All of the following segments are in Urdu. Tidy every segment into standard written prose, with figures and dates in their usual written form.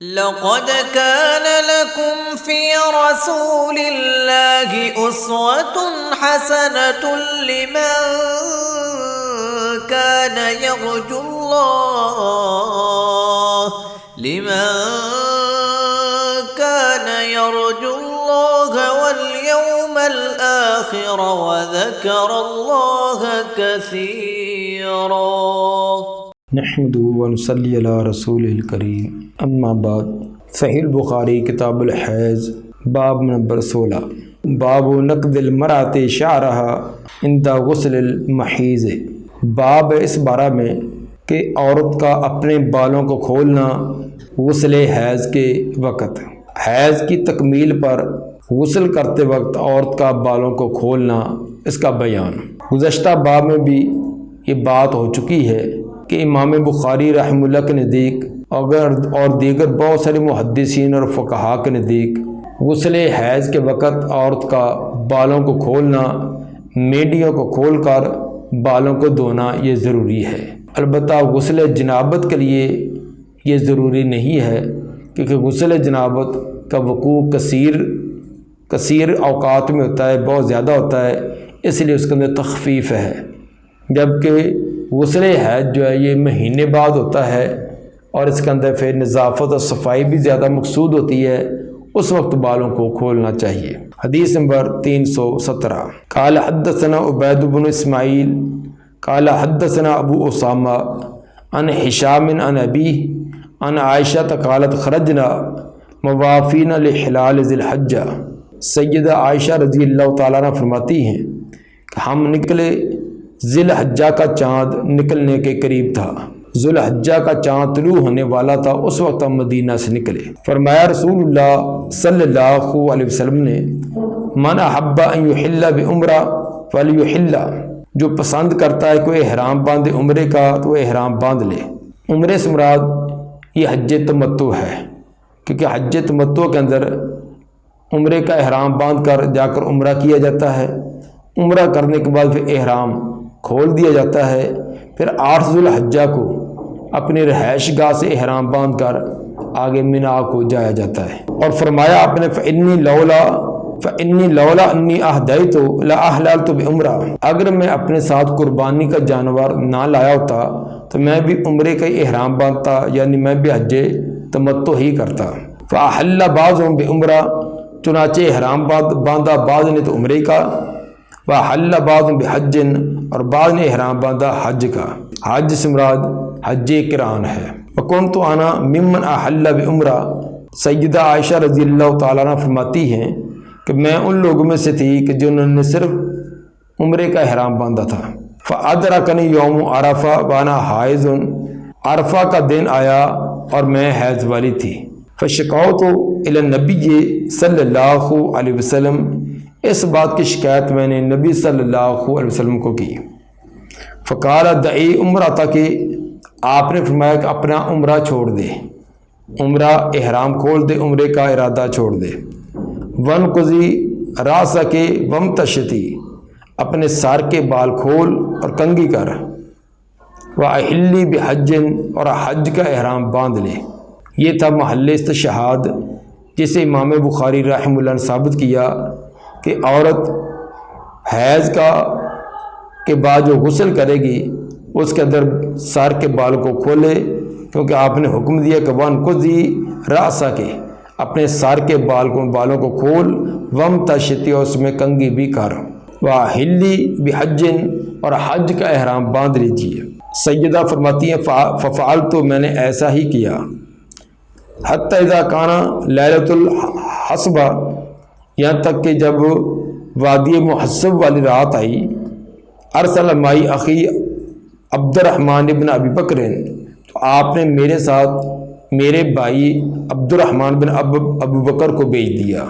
لقد كان لكم في رسول الله أسوة حسنة لمن كان يرجو الله واليوم الآخر وذكر الله كثيرا نحمده ونصلي على رسول الکریم اما بعد۔ صحیح البخاری کتاب الحیض باب نمبر 16 باب نقد المرأۃ شعرها عند غسل المحیض۔ باب اس بارہ میں کہ عورت کا اپنے بالوں کو کھولنا غسل حیض کے وقت، حیض کی تکمیل پر غسل کرتے وقت عورت کا بالوں کو کھولنا، اس کا بیان۔ گزشتہ باب میں بھی یہ بات ہو چکی ہے کہ امام بخاری رحمہ اللہ کے نزدیک اور دیگر بہت سارے محدثین اور فقہاء کے نزدیک غسل حیض کے وقت عورت کا بالوں کو کھولنا، مینڈیوں کو کھول کر بالوں کو دھونا یہ ضروری ہے۔ البتہ غسل جنابت کے لیے یہ ضروری نہیں ہے، کیونکہ غسل جنابت کا وقوع کثیر اوقات میں ہوتا ہے، بہت زیادہ ہوتا ہے، اس لیے اس کے اندر تخفیف ہے، جبکہ غسل حیض جو ہے یہ مہینے بعد ہوتا ہے اور اس کے اندر پھر نظافت اور صفائی بھی زیادہ مقصود ہوتی ہے، اس وقت بالوں کو کھولنا چاہیے۔ حدیث نمبر 317 قال حدثنا عبید بن اسماعیل قال حدثنا ابو اسامہ عن ہشام عن ابی عن عائشہ قالت خرجنا موافین لحلال ذی الحجہ۔ سیدہ عائشہ رضی اللہ تعالیٰ عنہ فرماتی ہیں کہ ہم نکلے، ذی الحجہ کا چاند نکلنے کے قریب تھا، ذی الحجہ کا چاند طلوع ہونے والا تھا، اس وقت ہم مدینہ سے نکلے۔ فرمایا رسول اللہ صلی اللہ علیہ وسلم نے من احب ان یحل بعمرہ فلیحل، جو پسند کرتا ہے کوئی احرام باندھے عمرے کا تو وہ احرام باندھ لے۔ عمرے سے مراد یہ حج تمتع ہے، کیونکہ حج تمتع کے اندر عمرے کا احرام باندھ کر جا کر عمرہ کیا جاتا ہے، عمرہ کرنے کے بعد پھر احرام کھول دیا جاتا ہے، پھر 8 ذی الحجہ کو اپنی رہائش گاہ سے احرام باندھ کر آگے مینا کو جایا جاتا ہے۔ اور فرمایا آپ نے فإنی لولا انی اہدیت لاحللت بعمرہ، اگر میں اپنے ساتھ قربانی کا جانور نہ لایا ہوتا تو میں بھی عمرے کا احرام باندھتا، یعنی میں بھی حج تمتع ہی کرتا۔ فأحل بعضهم بعمرہ، چنانچہ احرام باندھا بعض نے تو عمرے کا، وحل بعض بحج، اور بعض نے احرام باندھا حج کا۔ حج سے مراد حج قران ہے۔ وکنت انا ممن احل بعمرہ، سیدہ عائشہ رضی اللہ تعالیٰ عنہ فرماتی ہیں کہ میں ان لوگوں میں سے تھی کہ جنہوں نے صرف عمرے کا احرام باندھا تھا۔ فادرکنی یوم عرفہ وانا حائض، عرفہ کا دن آیا اور میں حیض والی تھی۔ فشکوت الی النبی صلی اللہ علیہ وسلم، اس بات کی شکایت میں نے نبی صلی اللہ علیہ وسلم کو کی۔ فقال دعی عمرتک، آپ نے فرمایا کہ اپنا عمرہ چھوڑ دے، عمرہ احرام کھول دے، عمرے کا ارادہ چھوڑ دے۔ ونقضی راسک وامتشطی، اپنے سر کے بال کھول اور کنگھی کر۔ واحلی بحج، اور حج کا احرام باندھ لے۔ یہ تھا محل استشہاد جسے امام بخاری رحمہ اللہ نے ثابت کیا کہ عورت حیض کے بعد جو غسل کرے گی اس کے اندر سر کے بال کو کھولے، کیونکہ آپ نے حکم دیا کہ وانقضی راسک، اپنے سر کے بالوں کو کھول، وامتشطی، اور اس میں کنگھی بھی کر، واحلی بحج، اور حج کا احرام باندھ لیجیے۔ سیدہ فرماتی ہیں ففعلت، میں نے ایسا ہی کیا، حتی اذا کان لیلۃ الحصبہ، یہاں تک کہ جب وادی محصب والی رات آئی، ارسل مائی اخی عبد الرحمن بن ابی بکر، تو آپ نے میرے ساتھ میرے بھائی عبد الرحمن بن ابو بکر کو بھیج دیا۔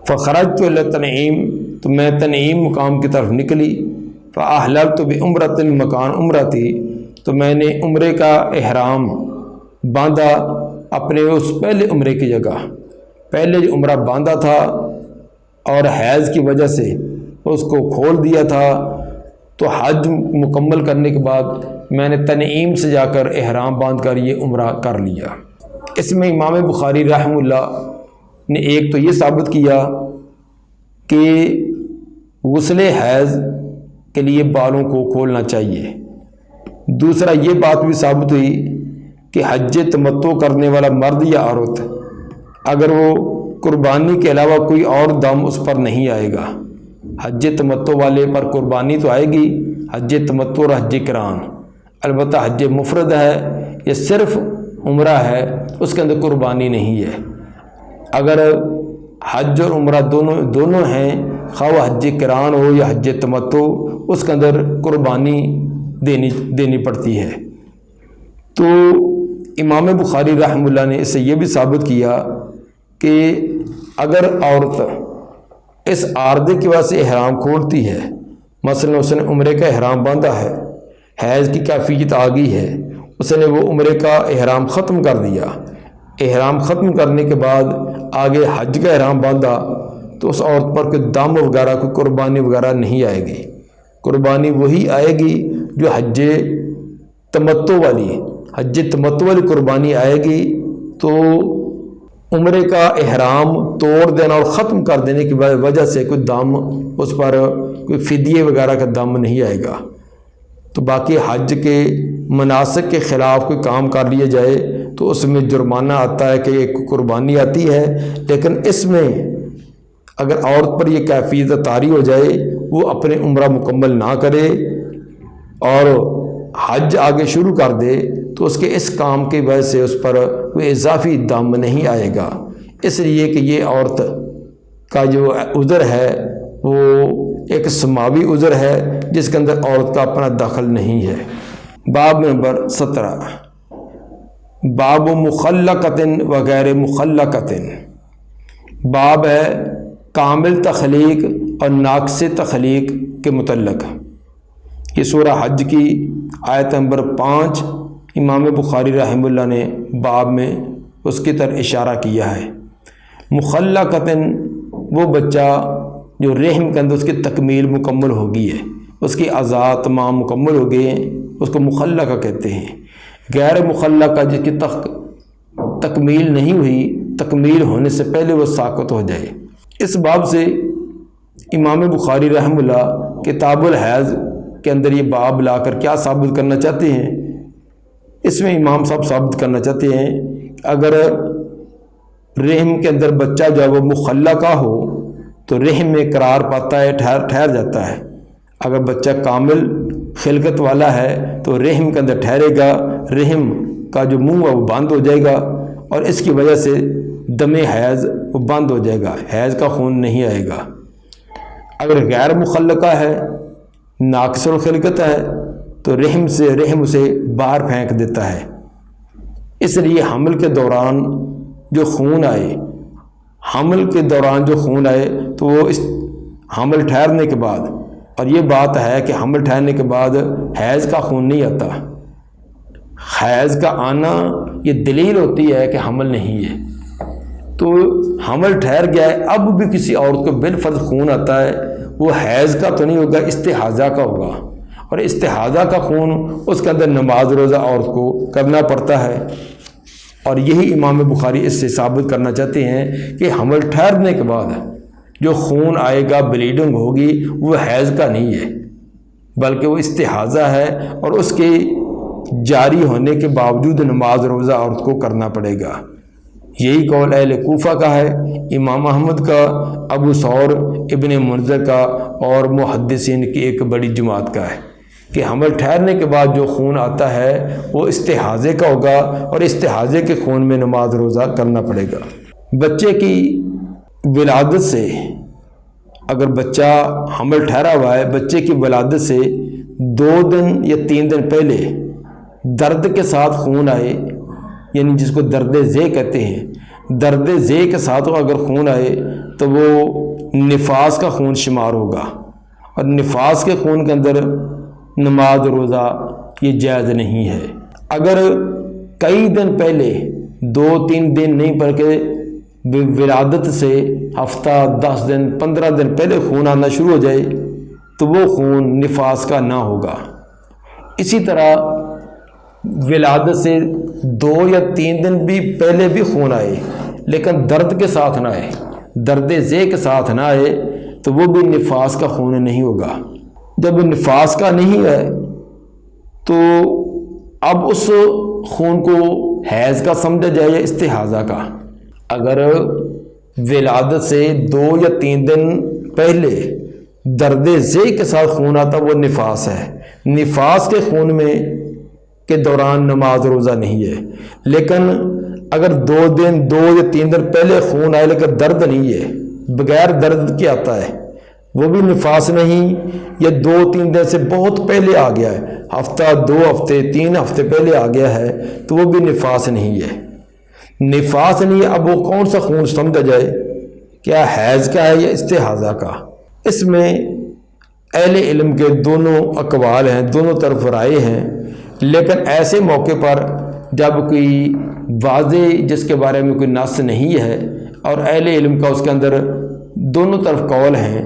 فخرجت الی تنعیم، تو میں تنعیم مقام کی طرف نکلی۔ فاحللت بعمرۃ، مکان عمرہ تھی، تو میں نے عمرے کا احرام باندھا اپنے اس پہلے عمرے کی جگہ، پہلے جو عمرہ باندھا تھا اور حیض کی وجہ سے اس کو کھول دیا تھا، تو حج مکمل کرنے کے بعد میں نے تنعیم سے جا کر احرام باندھ کر یہ عمرہ کر لیا۔ اس میں امام بخاری رحمہ اللہ نے ایک تو یہ ثابت کیا کہ غسل حیض کے لیے بالوں کو کھولنا چاہیے، دوسرا یہ بات بھی ثابت ہوئی کہ حج تمتع کرنے والا مرد یا عورت اگر وہ قربانی کے علاوہ کوئی اور دم اس پر نہیں آئے گا، حج تمتع والے پر قربانی تو آئے گی، حج تمتع اور حج قران، البتہ حج مفرد ہے یا صرف عمرہ ہے اس کے اندر قربانی نہیں ہے۔ اگر حج اور عمرہ دونوں ہیں، خواہ وہ حج قران ہو یا حج تمتع، اس کے اندر قربانی دینی پڑتی ہے۔ تو امام بخاری رحمہ اللہ نے اس سے یہ بھی ثابت کیا کہ اگر عورت اس عارضے کی وجہ سے احرام کھولتی ہے، مثلا اس نے عمرے کا احرام باندھا ہے، حیض کی کیفیت آ گئی ہے، اس نے وہ عمرے کا احرام ختم کر دیا، احرام ختم کرنے کے بعد آگے حج کا احرام باندھا، تو اس عورت پر کوئی دم وغیرہ کوئی قربانی وغیرہ نہیں آئے گی، قربانی وہی آئے گی جو حج تمتع والی قربانی آئے گی۔ تو عمرے کا احرام توڑ دینا اور ختم کر دینے کی وجہ سے کوئی دم اس پر کوئی فدیے وغیرہ کا دم نہیں آئے گا۔ تو باقی حج کے مناسک کے خلاف کوئی کام کر لیا جائے تو اس میں جرمانہ آتا ہے کہ ایک قربانی آتی ہے، لیکن اس میں اگر عورت پر یہ کیفیت طاری ہو جائے وہ اپنے عمرہ مکمل نہ کرے اور حج آگے شروع کر دے تو اس کے اس کام کی وجہ سے اس پر کوئی اضافی دم نہیں آئے گا، اس لیے کہ یہ عورت کا جو عذر ہے وہ ایک سماوی عذر ہے جس کے اندر عورت کا اپنا دخل نہیں ہے۔ باب نمبر 17، باب مخلقۃ و غیر مخلقۃ، باب ہے کامل تخلیق اور ناقص تخلیق کے متعلق۔ یہ سورہ حج کی آیت نمبر 5 امام بخاری رحمہ اللہ نے باب میں اس کی طرف اشارہ کیا ہے۔ مخلقۃ وہ بچہ جو رحم کے اندر اس کی تکمیل مکمل ہو گئی ہے، اس کی اعضاء تمام مکمل ہو گئے ہیں، اس کو مخلقہ کہتے ہیں۔ غیر مخلقہ جس کی تکمیل نہیں ہوئی، تکمیل ہونے سے پہلے وہ ساقط ہو جائے۔ اس باب سے امام بخاری رحمہ اللہ کتاب الحیض کے اندر یہ باب لا کر کیا ثابت کرنا چاہتے ہیں؟ اس میں امام صاحب ثابت کرنا چاہتے ہیں کہ اگر رحم کے اندر بچہ جو ہے وہ مخلقہ ہو تو رحم میں قرار پاتا ہے، ٹھہر جاتا ہے۔ اگر بچہ کامل خلقت والا ہے تو رحم کے اندر ٹھہرے گا، رحم کا جو منہ ہے وہ بند ہو جائے گا اور اس کی وجہ سے دم حیض وہ بند ہو جائے گا، حیض کا خون نہیں آئے گا۔ اگر غیر مخلقہ ہے، ناقص الخلقت ہے تو رحم اسے باہر پھینک دیتا ہے۔ اس لیے حمل کے دوران جو خون آئے تو وہ اس حمل ٹھہرنے کے بعد، اور یہ بات ہے کہ حمل ٹھہرنے کے بعد حیض کا خون نہیں آتا، حیض کا آنا یہ دلیل ہوتی ہے کہ حمل نہیں ہے۔ تو حمل ٹھہر گیا ہے، اب بھی کسی عورت کو بالفرض خون آتا ہے، وہ حیض کا تو نہیں ہوگا، استحاضہ کا ہوگا، اور استحاضہ کا خون اس کے اندر نماز روزہ عورت کو کرنا پڑتا ہے۔ اور یہی امام بخاری اس سے ثابت کرنا چاہتے ہیں کہ حمل ٹھہرنے کے بعد جو خون آئے گا، بلیڈنگ ہوگی، وہ حیض کا نہیں ہے بلکہ وہ استحاضہ ہے، اور اس کے جاری ہونے کے باوجود نماز روزہ عورت کو کرنا پڑے گا۔ یہی قول اہل کوفہ کا ہے، امام احمد کا، ابو ثور، ابن منذر کا اور محدثین کی ایک بڑی جماعت کا ہے کہ حمل ٹھہرنے کے بعد جو خون آتا ہے وہ استحاضے کا ہوگا، اور استحاضے کے خون میں نماز روزہ کرنا پڑے گا۔ بچے کی ولادت سے، اگر بچہ حمل ٹھہرا ہوا ہے، بچے کی ولادت سے 2 دن یا 3 دن پہلے درد کے ساتھ خون آئے، یعنی جس کو درد ذے کہتے ہیں، درد ذے کے ساتھ اگر خون آئے تو وہ نفاس کا خون شمار ہوگا، اور نفاس کے خون کے اندر نماز روزہ یہ جائز نہیں ہے۔ اگر کئی دن پہلے 2-3 دن نہیں بلکہ ولادت سے ہفتہ 10 دن 15 دن پہلے خون آنا شروع ہو جائے تو وہ خون نفاس کا نہ ہوگا۔ اسی طرح ولادت سے 2 یا 3 دن بھی پہلے بھی خون آئے لیکن درد کے ساتھ نہ آئے، درد ذے کے ساتھ نہ آئے، تو وہ بھی نفاس کا خون نہیں ہوگا۔ جب نفاس کا نہیں ہے تو اب اس خون کو حیض کا سمجھا جائے یا استحاضہ کا۔ اگر ولادت سے 2 یا 3 دن پہلے درد ذے کے ساتھ خون آتا وہ نفاس ہے، نفاس کے خون میں کے دوران نماز روزہ نہیں ہے۔ لیکن اگر 2 یا 3 دن پہلے خون آئے لیکن درد نہیں ہے، بغیر درد کے آتا ہے، وہ بھی نفاس نہیں، یا 2-3 دن سے بہت پہلے آ گیا ہے، ہفتہ 2 ہفتے 3 ہفتے پہلے آ گیا ہے، تو وہ بھی نفاس نہیں ہے۔ نفاس نہیں ہے، اب وہ کون سا خون سمجھا جائے، کیا حیض کا ہے یا استحاضہ کا؟ اس میں اہل علم کے دونوں اقوال ہیں، دونوں طرف رائے ہیں، لیکن ایسے موقع پر جب کوئی واضح جس کے بارے میں کوئی نص نہیں ہے اور اہل علم کا اس کے اندر دونوں طرف قول ہیں،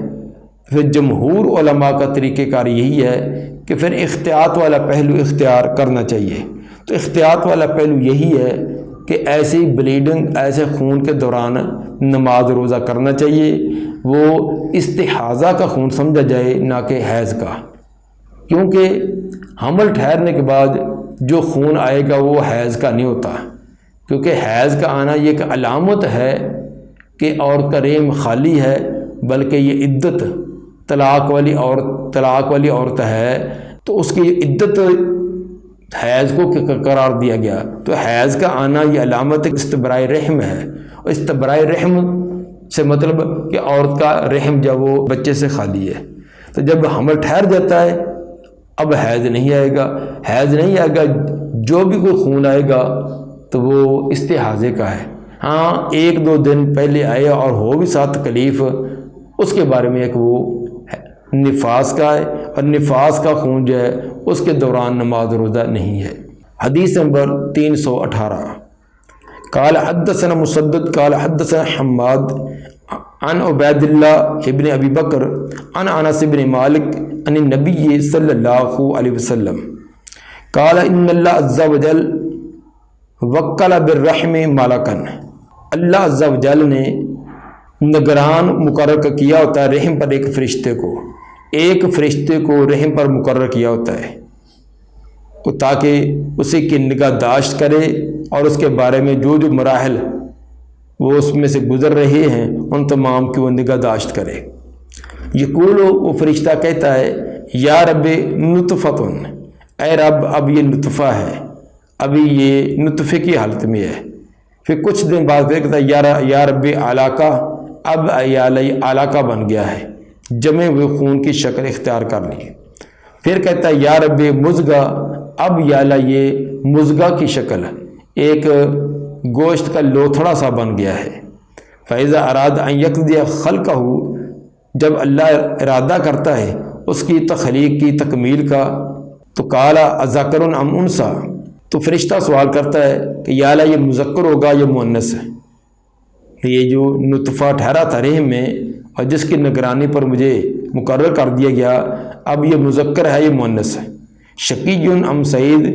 پھر جمہور علماء کا طریقہ کار یہی ہے کہ پھر احتیاط والا پہلو اختیار کرنا چاہیے۔ تو احتیاط والا پہلو یہی ہے کہ ایسی بلیڈنگ، ایسے خون کے دوران نماز روزہ کرنا چاہیے، وہ استحاضہ کا خون سمجھا جائے نہ کہ حیض کا، کیونکہ حمل ٹھہرنے کے بعد جو خون آئے گا وہ حیض کا نہیں ہوتا، کیونکہ حیض کا آنا یہ ایک علامت ہے کہ عورت کا رحم خالی ہے، بلکہ یہ عدت طلاق والی عورت ہے تو اس کی عدت حیض کو قرار دیا گیا۔ تو حیض کا آنا یہ علامت استبراء رحم ہے، اور استبراء رحم سے مطلب کہ عورت کا رحم جب وہ بچے سے خالی ہے، تو جب حمل ٹھہر جاتا ہے اب حیض نہیں آئے گا، حیض نہیں آئے گا، جو بھی کوئی خون آئے گا تو وہ استحاضے کا ہے۔ ہاں 1-2 دن پہلے آئے اور ہو بھی ساتھ تکلیف، اس کے بارے میں ایک وہ نفاس کا ہے، اور نفاس کا خون جو ہے اس کے دوران نماز روزہ نہیں ہے۔ حدیث نمبر 318، قال حدثنا مسدد قال حدثنا حماد عن عبید اللہ ابن ابی بکر عن انس بن مالک عن النبی صلی اللہ علیہ وسلم قال ان اللہ عز وجل وکل بالرحم ملکا، اللہ عز وجل نے نگران مقرر کیا ہوتا ہے رحم پر ایک فرشتے کو رحم پر مقرر کیا ہوتا ہے تاکہ اسی کی نگہداشت کرے اور اس کے بارے میں جو مراحل وہ اس میں سے گزر رہے ہیں ان تمام کی وہ نگہداشت کرے۔ یقول وہ فرشتہ کہتا ہے یا رب نطفتن، اے رب اب یہ نطفہ ہے، ابھی یہ نطفے کی حالت میں ہے۔ پھر کچھ دن بعد پھر کہتا ہے یا رب علاقہ، اب علاقہ بن گیا ہے، جمے ہوئے خون کی شکل اختیار کر لی۔ پھر کہتا ہے یا رب مزغہ، اب یا اللہ یہ مزغہ کی شکل ایک گوشت کا لوتھڑا سا بن گیا ہے۔ فَإِذَا أَرَادَ أَن يَقْضِيَ خَلْقَهُ، جب اللہ ارادہ کرتا ہے اس کی تخلیق کی تکمیل کا، تو قَالَ أَذَكَرٌ أَمْ أُنثىٰ، تو فرشتہ سوال کرتا ہے کہ یا اللہ یہ مذکر ہوگا یا مؤنث ہے، یہ جو نطفہ ٹھہرا تھا رحم میں اور جس کی نگرانی پر مجھے مقرر کر دیا گیا، اب یہ مذکر ہے یا مؤنث ہے، شقی ام سعید،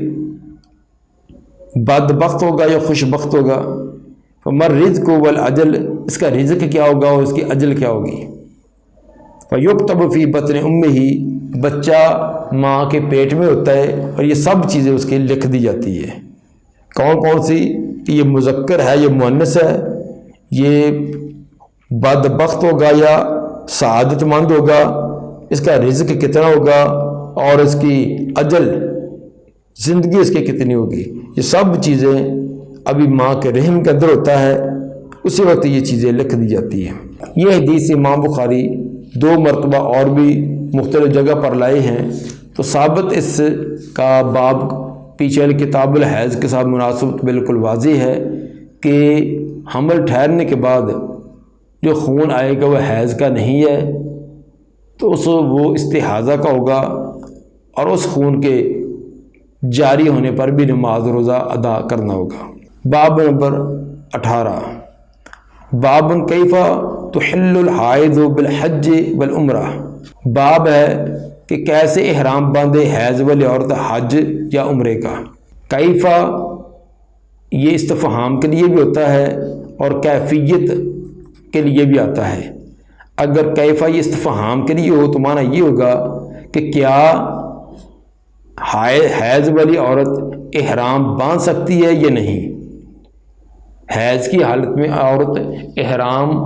بدبخت ہوگا یا خوش بخت ہوگا، فمر رزق والاجل، اس کا رزق کیا ہوگا اور اس کی اجل کیا ہوگی۔ فیکتب فی بطن امہ، بچہ ماں کے پیٹ میں ہوتا ہے اور یہ سب چیزیں اس کے لکھ دی جاتی ہے، کون کون سی، کہ یہ مذکر ہے یا مؤنث ہے، یہ بدبخت ہوگا یا سعادت مند ہوگا، اس کا رزق کتنا ہوگا اور اس کی اجل زندگی اس کی کتنی ہوگی، یہ سب چیزیں ابھی ماں کے رحم کے اندر ہوتا ہے، اسی وقت یہ چیزیں لکھ دی جاتی ہیں۔ یہ حدیث امام بخاری 2 مرتبہ اور بھی مختلف جگہ پر لائے ہیں، تو ثابت اس کا باب پیچھے کتاب الحیض کے ساتھ مناسبت بالکل واضح ہے کہ حمل ٹھہرنے کے بعد جو خون آئے گا وہ حیض کا نہیں ہے، تو وہ استحاضہ کا ہوگا، اور اس خون کے جاری ہونے پر بھی نماز روزہ ادا کرنا ہوگا۔ باب نمبر 18، باب کیف تحل الحائض بالحج والعمرہ، باب ہے کہ کیسے احرام باندھے حیض والی عورت حج یا عمرے کا۔ کیفا یہ استفہام کے لیے بھی ہوتا ہے اور کیفیت کے لیے بھی آتا ہے۔ اگر کیفا یہ استفہام کے لیے ہو تو معنی یہ ہوگا کہ کیا حیض والی عورت احرام باندھ سکتی ہے یا نہیں، حیض کی حالت میں عورت احرام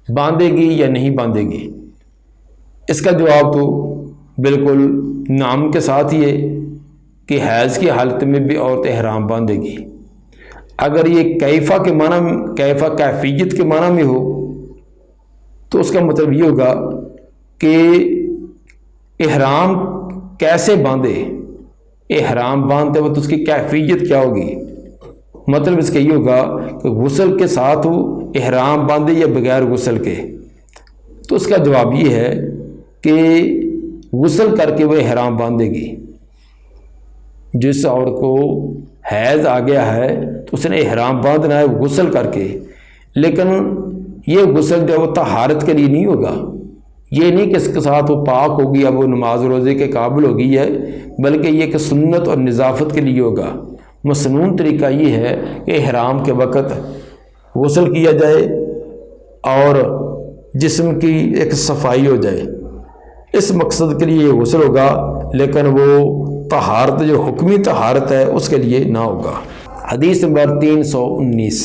باندھے گی یا نہیں باندھے گی؟ اس کا جواب تو بالکل نام کے ساتھ ہی ہے کہ حیض کی حالت میں بھی عورت احرام باندھے گی۔ اگر یہ کیفا کے معنی میں، کیفا کیفیت کے معنی میں ہو تو اس کا مطلب یہ ہوگا کہ احرام کیسے باندھے، احرام باندھتے وقت اس کی کیفیت کیا ہوگی۔ مطلب اس کا یہ ہوگا کہ غسل کے ساتھ ہو احرام باندھے یا بغیر غسل کے، تو اس کا جواب یہ ہے کہ غسل کر کے وہ احرام باندھے گی۔ جس عورت کو حیض آ گیا ہے تو اس نے احرام باندھنا ہے غسل کر کے، لیکن یہ غسل جو وہ طہارت کے لیے نہیں ہوگا، یہ نہیں کہ اس کے ساتھ وہ پاک ہوگی، اب وہ نماز روزے کے قابل ہو گئی ہے، بلکہ یہ کہ سنت اور نظافت کے لیے ہوگا۔ مسنون طریقہ یہ ہے کہ احرام کے وقت غسل کیا جائے اور جسم کی ایک صفائی ہو جائے، اس مقصد کے لیے یہ غسل ہوگا، لیکن وہ طہارت جو حکمی طہارت ہے اس کے لیے نہ ہوگا۔ حدیث نمبر 319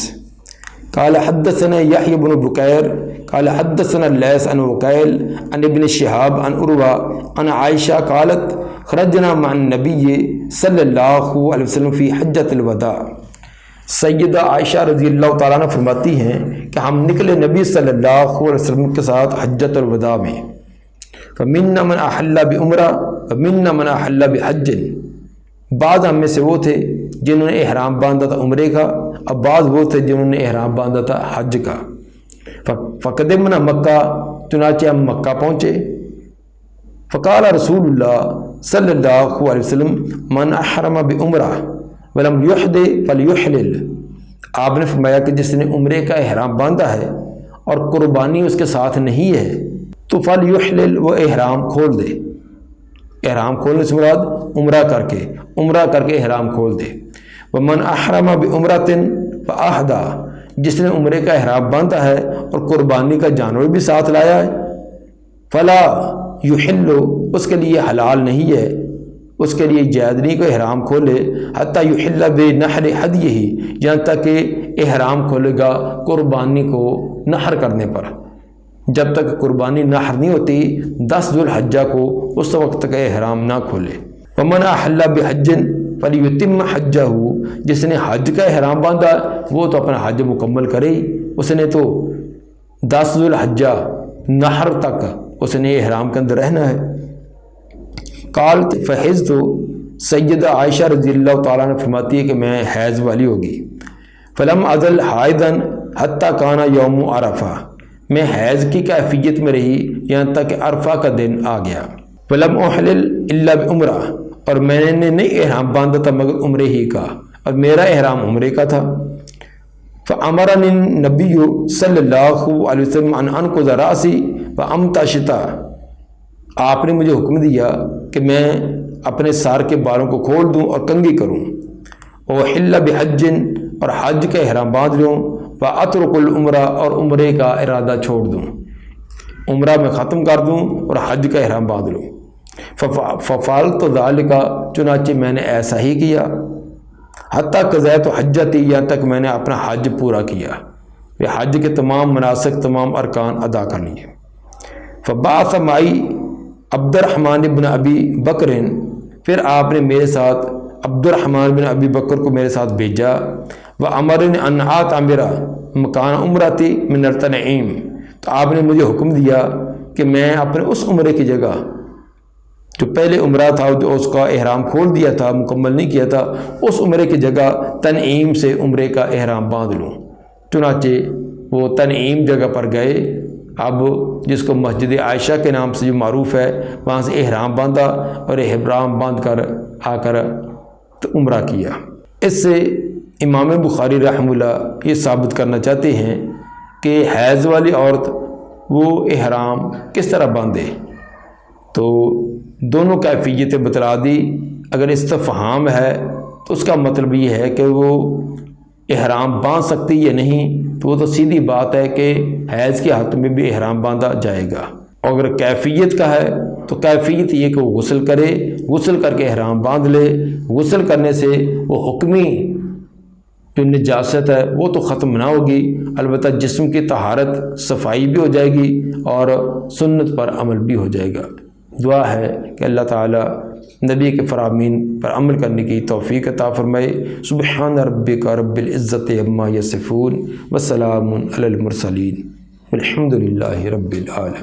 قال حدثنا يحيى بن بكير قال حدثنا الليث عن وكيل عن ابن شهاب عن عروة عن عائشة قالت خرجنا مع النبي صلی اللہ علیہ وسلم فی حجۃ الوداع۔ سیدہ عائشہ رضی اللہ تعالیٰ عنہ فرماتی ہیں کہ ہم نکلے نبی صلی اللہ علیہ وسلم کے ساتھ حجۃ الوداع میں، فمنا من احل بعمرہ ومنا من احل بحج، بعض ہم میں سے وہ تھے جنہوں نے احرام باندھا تھا عمرے کا، اب بعض وہ تھے جنہوں نے احرام باندھا تھا حج کا۔ فقدمنا مکہ، چنانچہ ہم مکہ پہنچے۔ فقال رسول اللہ صلی اللہ علیہ وسلم من احرم بعمرہ ولم یحد فلیحلل، آپ نے فرمایا کہ جس نے عمرے کا احرام باندھا ہے اور قربانی اس کے ساتھ نہیں ہے تو فلیحلل، وہ احرام کھول دے۔ احرام کھولنے سے مراد عمرہ کر کے احرام کھول دے۔ ومن احرم بعمرۃ فاحدی، جس نے عمرے کا احرام باندھا ہے اور قربانی کا جانور بھی ساتھ لایا ہے، فلا یحل، اس کے لیے حلال نہیں ہے، اس کے لیے جائز نہیں کہ احرام کھولے، حتی یحل بنحر ہدیہ، یہاں تک کہ احرام کھولے گا قربانی کو نحر کرنے پر۔ جب تک قربانی نحر نہیں ہوتی 10 ذو الحجہ کو، اس وقت تک احرام نہ کھولے۔ ومن احل بحج فلیتم حجہ، جس نے حج کا احرام باندھا وہ تو اپنا حج مکمل کرے ہی، اس نے تو 10 ذو الحجہ نحر تک اس نے احرام کے اندر رہنا ہے۔ قالت فحض، تو سیدہ عائشہ رضی اللہ تعالیٰ عنہ فرماتی ہے کہ میں حیض والی ہوگی۔ فلم ازل حائضا حتی کان یوم عرفہ، میں حیض کی کیفیت میں رہی یہاں تک کہ عرفہ کا دن آ گیا۔ فلم احلل الا بعمرہ، اور میں نے نہیں احرام باندھا تھا مگر عمرے ہی کا، اور میرا احرام عمرے کا تھا۔ فامرنی النبی صلی اللہ علیہ وسلم ان انقض راسی وامتشطا، آپ نے مجھے حکم دیا کہ میں اپنے سار کے بالوں کو کھول دوں اور کنگھی کروں، وحل بحج، اور حج کا احرام باندھ لوں، واترک العمرہ، اور عمرے کا ارادہ چھوڑ دوں، عمرہ میں ختم کر دوں اور حج کا احرام باندھ لوں۔ ففعلت ذلک، چنانچہ میں نے ایسا ہی کیا، حتیٰ قضیت حجتی، یہاں تک میں نے اپنا حج پورا کیا، یہ حج کے تمام مناسک تمام ارکان ادا کر لیے۔ فبعث معی عبد الرحمن بن ابی بکر، پھر آپ نے میرے ساتھ عبد الرحمن بن ابی بکر کو میرے ساتھ بھیجا۔ وامرنی ان اعتمر مکان عمرتی من التنعیم، تو آپ نے مجھے حکم دیا کہ میں اپنے اس عمرے کی جگہ جو پہلے عمرہ تھا جو اس کا احرام کھول دیا تھا مکمل نہیں کیا تھا، اس عمرے کی جگہ تنعیم سے عمرے کا احرام باندھ لوں۔ چنانچہ وہ تنعیم جگہ پر گئے، اب جس کو مسجد عائشہ کے نام سے جو معروف ہے، وہاں سے احرام باندھا اور احرام باندھ کر آ کر عمرہ کیا۔ اس سے امام بخاری رحمہ اللہ یہ ثابت کرنا چاہتے ہیں کہ حیض والی عورت وہ احرام کس طرح باندھے، تو دونوں کیفیتیں بتلا دی۔ اگر استفہام ہے تو اس کا مطلب یہ ہے کہ وہ احرام باندھ سکتی یا نہیں، تو وہ تو سیدھی بات ہے کہ حیض کے حالت میں بھی احرام باندھا جائے گا۔ اگر کیفیت کا ہے تو کیفیت یہ کہ وہ غسل کرے، غسل کر کے احرام باندھ لے۔ غسل کرنے سے وہ حکمی جو نجاست ہے وہ تو ختم نہ ہوگی، البتہ جسم کی طہارت صفائی بھی ہو جائے گی اور سنت پر عمل بھی ہو جائے گا۔ دعا ہے کہ اللہ تعالیٰ نبی کے فرامین پر عمل کرنے کی توفیق عطا فرمائے۔ سبحان ربک رب العزت عما یصفون وسلام علی المرسلین والحمد للہ رب العالمین۔